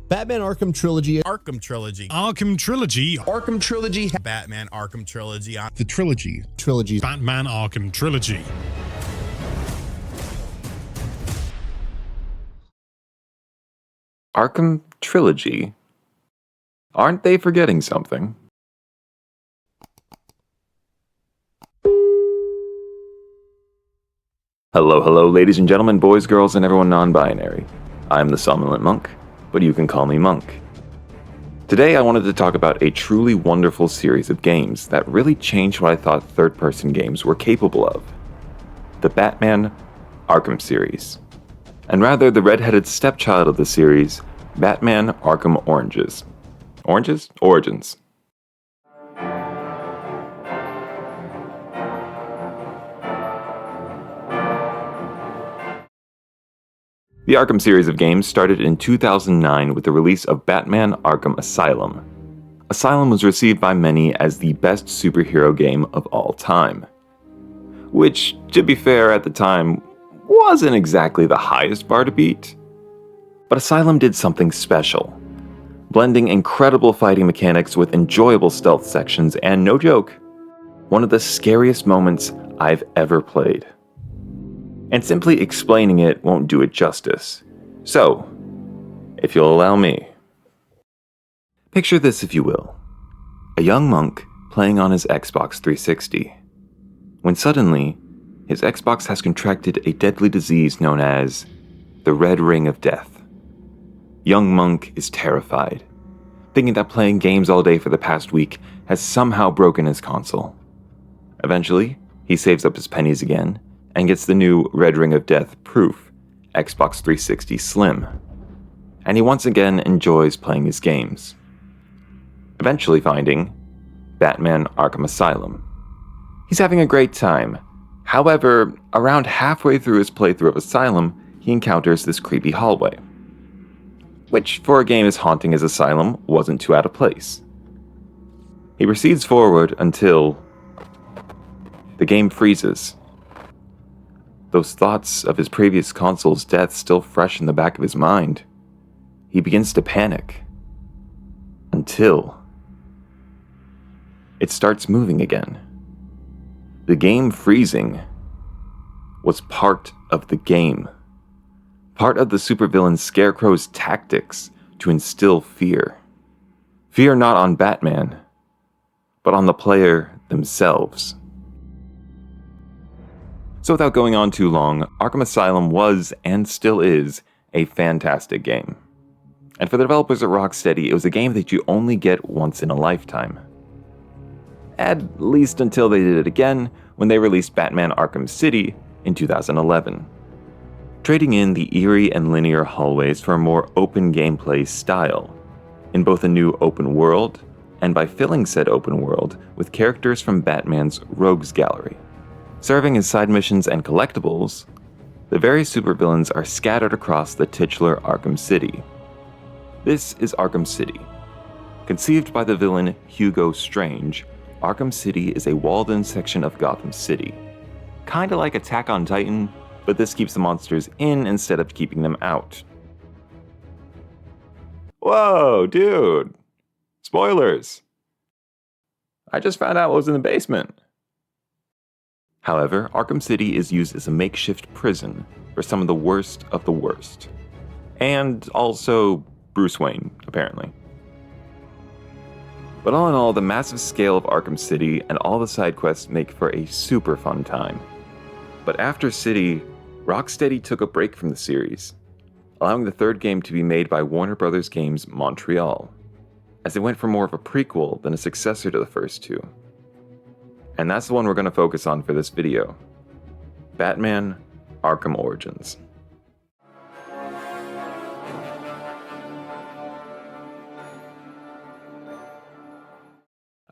Batman Arkham Trilogy. Arkham Trilogy. Arkham Trilogy. Arkham Trilogy. Batman Arkham Trilogy. The Trilogy. Trilogy. Batman Arkham Trilogy. Arkham Trilogy. Aren't they forgetting something? Hello, ladies and gentlemen, boys, girls, and everyone non-binary. I'm the SomnolentMonk, but you can call me Monk. Today I wanted to talk about a truly wonderful series of games that really changed what I thought third-person games were capable of. The Batman Arkham series. And rather the red-headed stepchild of the series, Batman Arkham Origins. Origins. The Arkham series of games started in 2009 with the release of Batman Arkham Asylum. Asylum was received by many as the best superhero game of all time. Which, to be fair, at the time, wasn't exactly the highest bar to beat. But Asylum did something special, blending incredible fighting mechanics with enjoyable stealth sections and, no joke, one of the scariest moments I've ever played. And simply explaining it won't do it justice. So, if you'll allow me. Picture this, if you will. A young monk playing on his Xbox 360. When suddenly, his Xbox has contracted a deadly disease known as the Red Ring of Death. Young monk is terrified, thinking that playing games all day for the past week has somehow broken his console. Eventually, he saves up his pennies again, and gets the new Red Ring of Death Proof Xbox 360 Slim. And he once again enjoys playing his games. Eventually finding Batman Arkham Asylum. He's having a great time. However, around halfway through his playthrough of Asylum, he encounters this creepy hallway. Which, for a game as haunting as Asylum, wasn't too out of place. He proceeds forward until the game freezes. Those thoughts of his previous console's death still fresh in the back of his mind. He begins to panic. Until it starts moving again. The game freezing was part of the game. Part of the supervillain Scarecrow's tactics to instill fear. Fear not on Batman, but on the player themselves. So without going on too long, Arkham Asylum was, and still is, a fantastic game. And for the developers at Rocksteady, it was a game that you only get once in a lifetime. At least until they did it again when they released Batman Arkham City in 2011. Trading in the eerie and linear hallways for a more open gameplay style, in both a new open world, and by filling said open world with characters from Batman's Rogues Gallery. Serving as side missions and collectibles, the various supervillains are scattered across the titular Arkham City. This is Arkham City. Conceived by the villain Hugo Strange, Arkham City is a walled-in section of Gotham City. Kinda like Attack on Titan, but this keeps the monsters in instead of keeping them out. Whoa, dude! Spoilers! I just found out what was in the basement. However, Arkham City is used as a makeshift prison for some of the worst of the worst. And also Bruce Wayne, apparently. But all in all, the massive scale of Arkham City and all the side quests make for a super fun time. But after City, Rocksteady took a break from the series, allowing the third game to be made by Warner Bros. Games Montreal, as they went for more of a prequel than a successor to the first two. And that's the one we're going to focus on for this video. Batman Arkham Origins.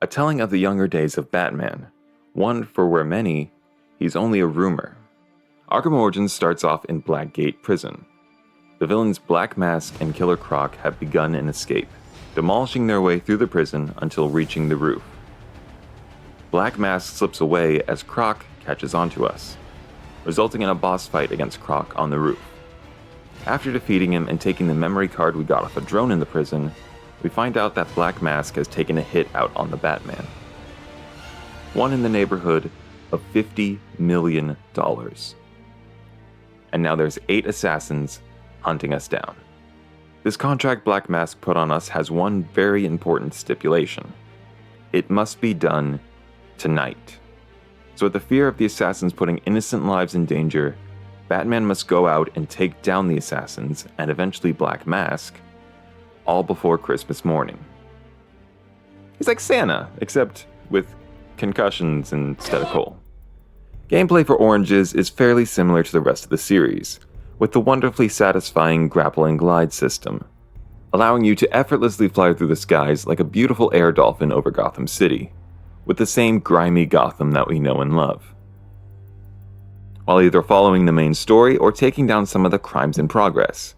A telling of the younger days of Batman, one for where many, he's only a rumor. Arkham Origins starts off in Blackgate Prison. The villains Black Mask and Killer Croc have begun an escape, demolishing their way through the prison until reaching the roof. Black Mask slips away as Croc catches onto us, resulting in a boss fight against Croc on the roof. After defeating him and taking the memory card we got off a drone in the prison, we find out that Black Mask has taken a hit out on the Batman. One in the neighborhood of $50 million. And now there's 8 assassins hunting us down. This contract Black Mask put on us has one very important stipulation. It must be done tonight. So with the fear of the assassins putting innocent lives in danger, Batman must go out and take down the assassins and eventually Black Mask, all before Christmas morning. He's like Santa, except with concussions instead of coal. Gameplay for Oranges is fairly similar to the rest of the series, with the wonderfully satisfying grapple and glide system, allowing you to effortlessly fly through the skies like a beautiful air dolphin over Gotham City, with the same grimy Gotham that we know and love, while either following the main story or taking down some of the crimes in progress.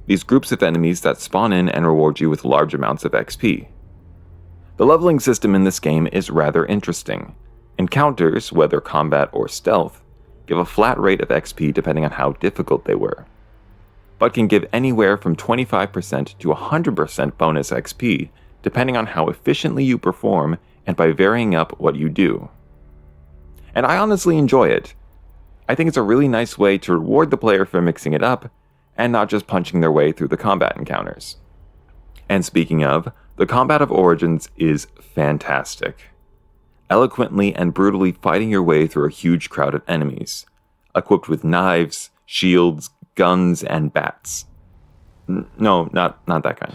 These groups of enemies that spawn in and reward you with large amounts of XP. The leveling system in this game is rather interesting. Encounters, whether combat or stealth, give a flat rate of XP depending on how difficult they were, but can give anywhere from 25% to 100% bonus XP depending on how efficiently you perform and by varying up what you do. And I honestly enjoy it. I think it's a really nice way to reward the player for mixing it up and not just punching their way through the combat encounters. And speaking of, the combat of Origins is fantastic. Eloquently and brutally fighting your way through a huge crowd of enemies, equipped with knives, shields, guns, and bats. No, not that kind.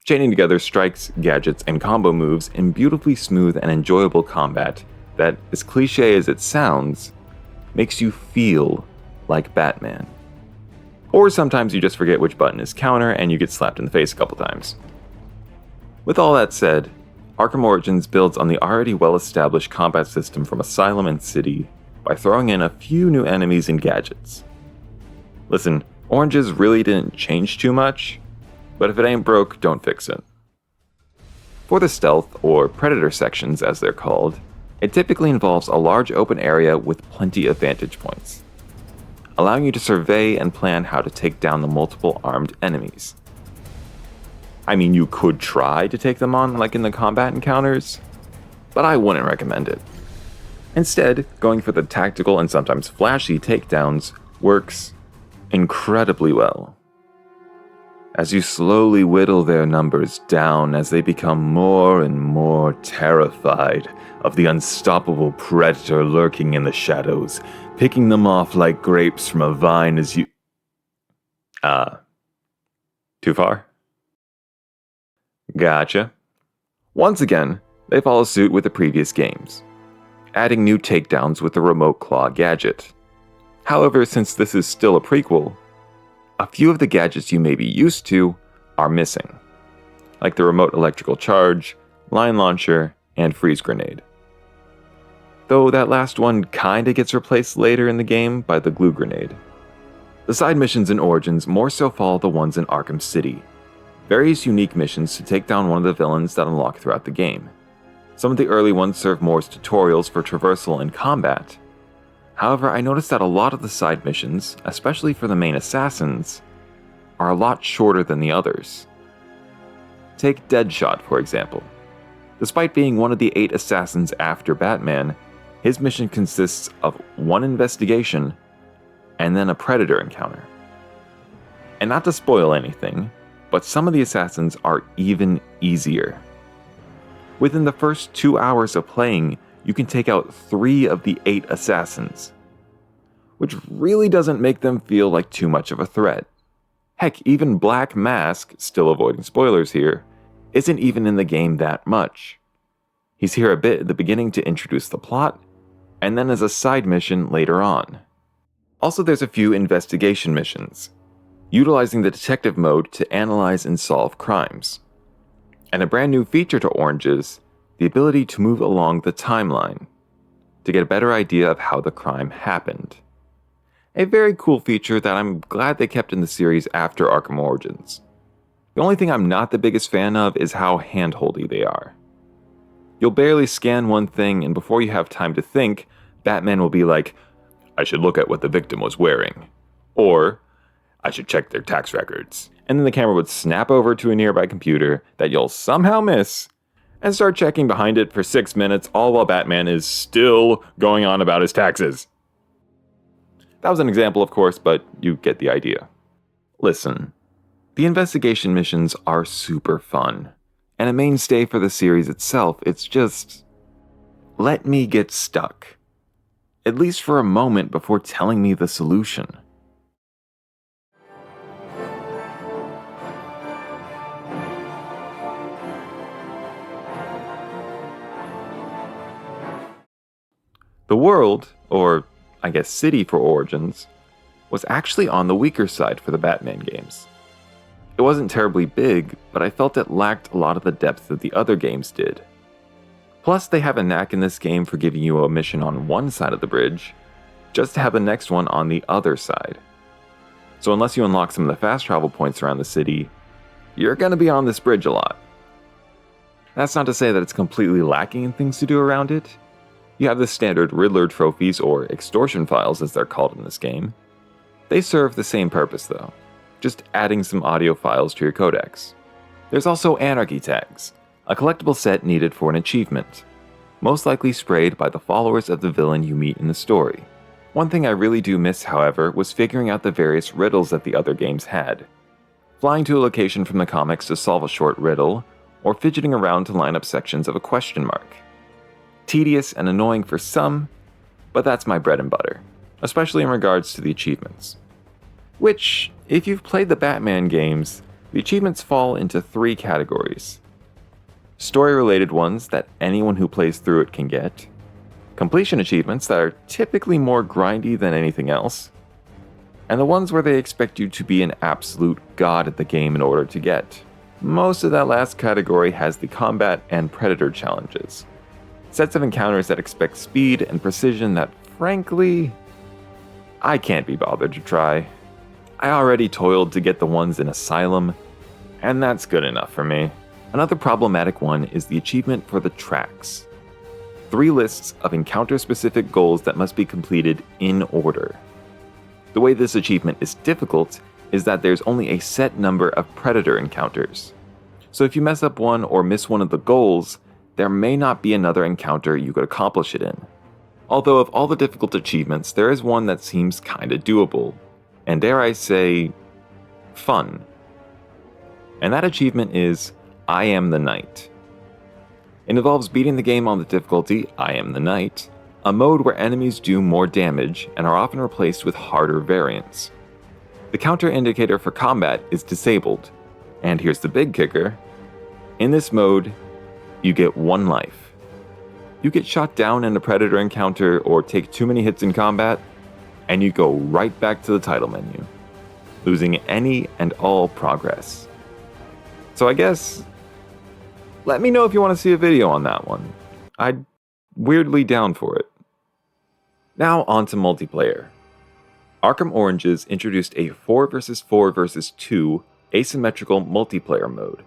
Chaining together strikes, gadgets, and combo moves in beautifully smooth and enjoyable combat that, as cliche as it sounds, makes you feel like Batman. Or sometimes you just forget which button is counter and you get slapped in the face a couple times. With all that said, Arkham Origins builds on the already well-established combat system from Asylum and City by throwing in a few new enemies and gadgets. Listen, Oranges really didn't change too much, but if it ain't broke, don't fix it. For the stealth, or predator sections as they're called, it typically involves a large open area with plenty of vantage points, allowing you to survey and plan how to take down the multiple armed enemies. I mean, you could try to take them on like in the combat encounters, but I wouldn't recommend it. Instead, going for the tactical and sometimes flashy takedowns works incredibly well. As you slowly whittle their numbers down as they become more and more terrified of the unstoppable predator lurking in the shadows, picking them off like grapes from a vine as you... Too far? Gotcha. Once again, they follow suit with the previous games, adding new takedowns with the remote claw gadget. However, since this is still a prequel, a few of the gadgets you may be used to are missing, like the remote electrical charge, line launcher, and freeze grenade. Though that last one kinda gets replaced later in the game by the glue grenade. The side missions in Origins more so follow the ones in Arkham City. Various unique missions to take down one of the villains that unlock throughout the game. Some of the early ones serve more as tutorials for traversal and combat. However, I noticed that a lot of the side missions, especially for the main assassins, are a lot shorter than the others. Take Deadshot, for example. Despite being one of the 8 assassins after Batman, his mission consists of one investigation and then a Predator encounter. And not to spoil anything, but some of the assassins are even easier. Within the first 2 hours of playing, you can take out 3 of the 8 assassins, which really doesn't make them feel like too much of a threat. Heck, even Black Mask, still avoiding spoilers here, isn't even in the game that much. He's here a bit at the beginning to introduce the plot, and then as a side mission later on. Also, there's a few investigation missions, utilizing the detective mode to analyze and solve crimes. And a brand new feature to Oranges, the ability to move along the timeline, to get a better idea of how the crime happened. A very cool feature that I'm glad they kept in the series after Arkham Origins. The only thing I'm not the biggest fan of is how hand-holdy they are. You'll barely scan one thing, and before you have time to think, Batman will be like, "I should look at what the victim was wearing." Or, I should check their tax records. And then the camera would snap over to a nearby computer that you'll somehow miss and start checking behind it for 6 minutes, all while Batman is still going on about his taxes. That was an example, of course, but you get the idea. Listen, the investigation missions are super fun, and a mainstay for the series itself. It's just, let me get stuck, at least for a moment before telling me the solution. The world, or I guess city for Origins, was actually on the weaker side for the Batman games. It wasn't terribly big, but I felt it lacked a lot of the depth that the other games did. Plus, they have a knack in this game for giving you a mission on one side of the bridge, just to have the next one on the other side. So unless you unlock some of the fast travel points around the city, you're gonna be on this bridge a lot. That's not to say that it's completely lacking in things to do around it. You have the standard Riddler trophies, or extortion files as they're called in this game. They serve the same purpose though, just adding some audio files to your codex. There's also Anarchy tags, a collectible set needed for an achievement, most likely sprayed by the followers of the villain you meet in the story. One thing I really do miss, however, was figuring out the various riddles that the other games had. Flying to a location from the comics to solve a short riddle, or fidgeting around to line up sections of a question mark. Tedious and annoying for some, but that's my bread and butter, especially in regards to the achievements. Which, if you've played the Batman games, the achievements fall into 3 categories. Story-related ones that anyone who plays through it can get, completion achievements that are typically more grindy than anything else, and the ones where they expect you to be an absolute god at the game in order to get. Most of that last category has the combat and predator challenges. Sets of encounters that expect speed and precision that, frankly, I can't be bothered to try. I already toiled to get the ones in Asylum, and that's good enough for me. Another problematic one is the achievement for the tracks. 3 lists of encounter-specific goals that must be completed in order. The way this achievement is difficult is that there's only a set number of predator encounters. So if you mess up one or miss one of the goals, there may not be another encounter you could accomplish it in. Although of all the difficult achievements, there is one that seems kinda doable, and dare I say, fun. And that achievement is I Am the Knight. It involves beating the game on the difficulty I Am the Knight, a mode where enemies do more damage and are often replaced with harder variants. The counter indicator for combat is disabled, and here's the big kicker. In this mode, you get 1 life. You get shot down in a predator encounter or take too many hits in combat, and you go right back to the title menu, losing any and all progress. So I guess, let me know if you want to see a video on that one. I'm weirdly down for it. Now on to multiplayer. Arkham Origins introduced a 4 vs 4 vs 2 asymmetrical multiplayer mode,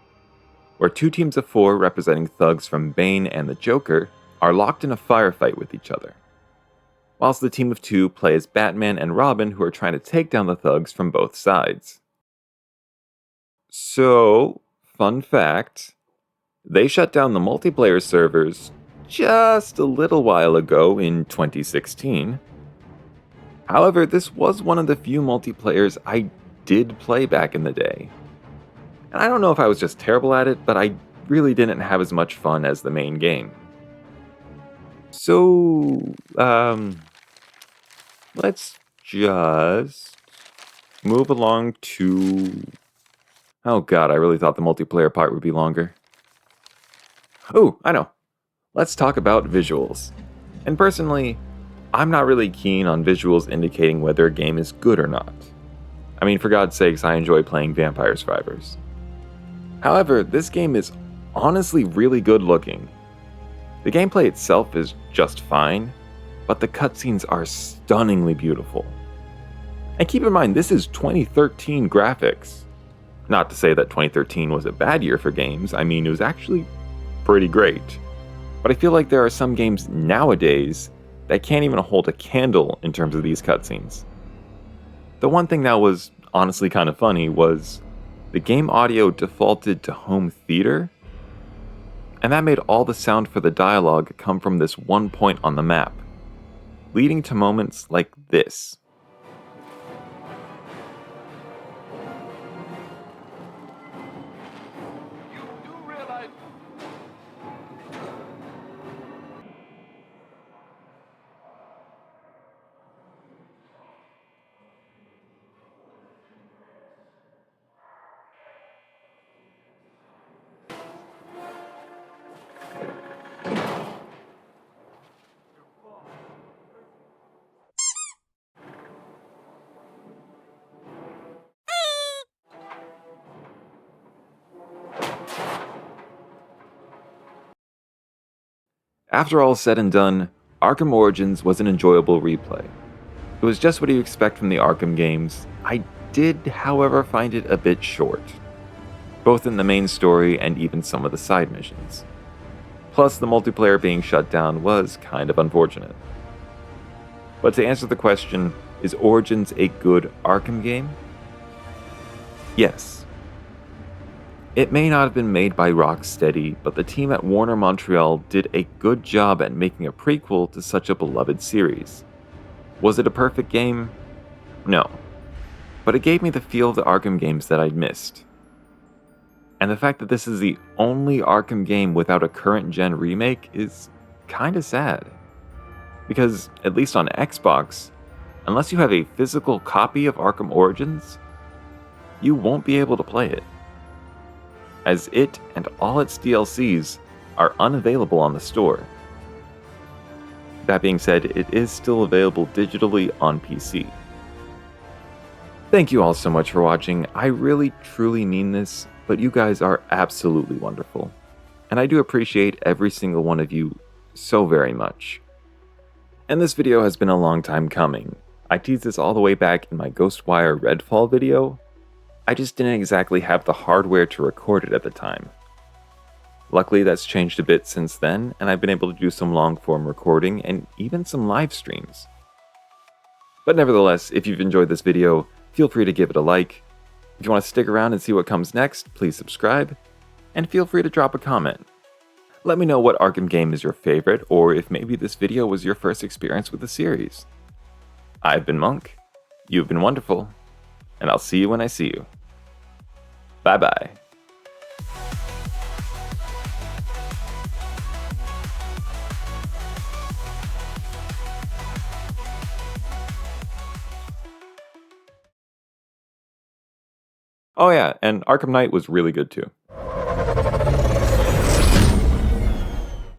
where 2 teams of 4 representing thugs from Bane and the Joker are locked in a firefight with each other, whilst the team of 2 play as Batman and Robin, who are trying to take down the thugs from both sides. So, fun fact, they shut down the multiplayer servers just a little while ago in 2016. However, this was one of the few multiplayers I did play back in the day. And I don't know if I was just terrible at it, but I really didn't have as much fun as the main game. So, let's just move along to... Oh god, I really thought the multiplayer part would be longer. Oh, I know. Let's talk about visuals. And personally, I'm not really keen on visuals indicating whether a game is good or not. I mean, for God's sakes, I enjoy playing Vampire Survivors. However, this game is honestly really good looking. The gameplay itself is just fine, but the cutscenes are stunningly beautiful. And keep in mind, this is 2013 graphics. Not to say that 2013 was a bad year for games, I mean, it was actually pretty great. But I feel like there are some games nowadays that can't even hold a candle in terms of these cutscenes. The one thing that was honestly kind of funny was the game audio defaulted to home theater, and that made all the sound for the dialogue come from this one point on the map, leading to moments like this. After all said and done, Arkham Origins was an enjoyable replay. It was just what you expect from the Arkham games. I did, however, find it a bit short, both in the main story and even some of the side missions. Plus, the multiplayer being shut down was kind of unfortunate. But to answer the question, is Origins a good Arkham game? Yes. It may not have been made by Rocksteady, but the team at Warner Montreal did a good job at making a prequel to such a beloved series. Was it a perfect game? No. But it gave me the feel of the Arkham games that I'd missed. And the fact that this is the only Arkham game without a current-gen remake is kinda sad. Because, at least on Xbox, unless you have a physical copy of Arkham Origins, you won't be able to play it, as it and all its DLCs are unavailable on the store. That being said, it is still available digitally on PC. Thank you all so much for watching. I really truly mean this, but you guys are absolutely wonderful. And I do appreciate every single one of you so very much. And this video has been a long time coming. I teased this all the way back in my Ghostwire Redfall video. I just didn't exactly have the hardware to record it at the time. Luckily, that's changed a bit since then, and I've been able to do some long-form recording and even some live streams. But nevertheless, if you've enjoyed this video, feel free to give it a like. If you want to stick around and see what comes next, please subscribe, and feel free to drop a comment. Let me know what Arkham game is your favorite, or if maybe this video was your first experience with the series. I've been Monk, you've been wonderful, and I'll see you when I see you. Bye-bye. Oh yeah, and Arkham Knight was really good too.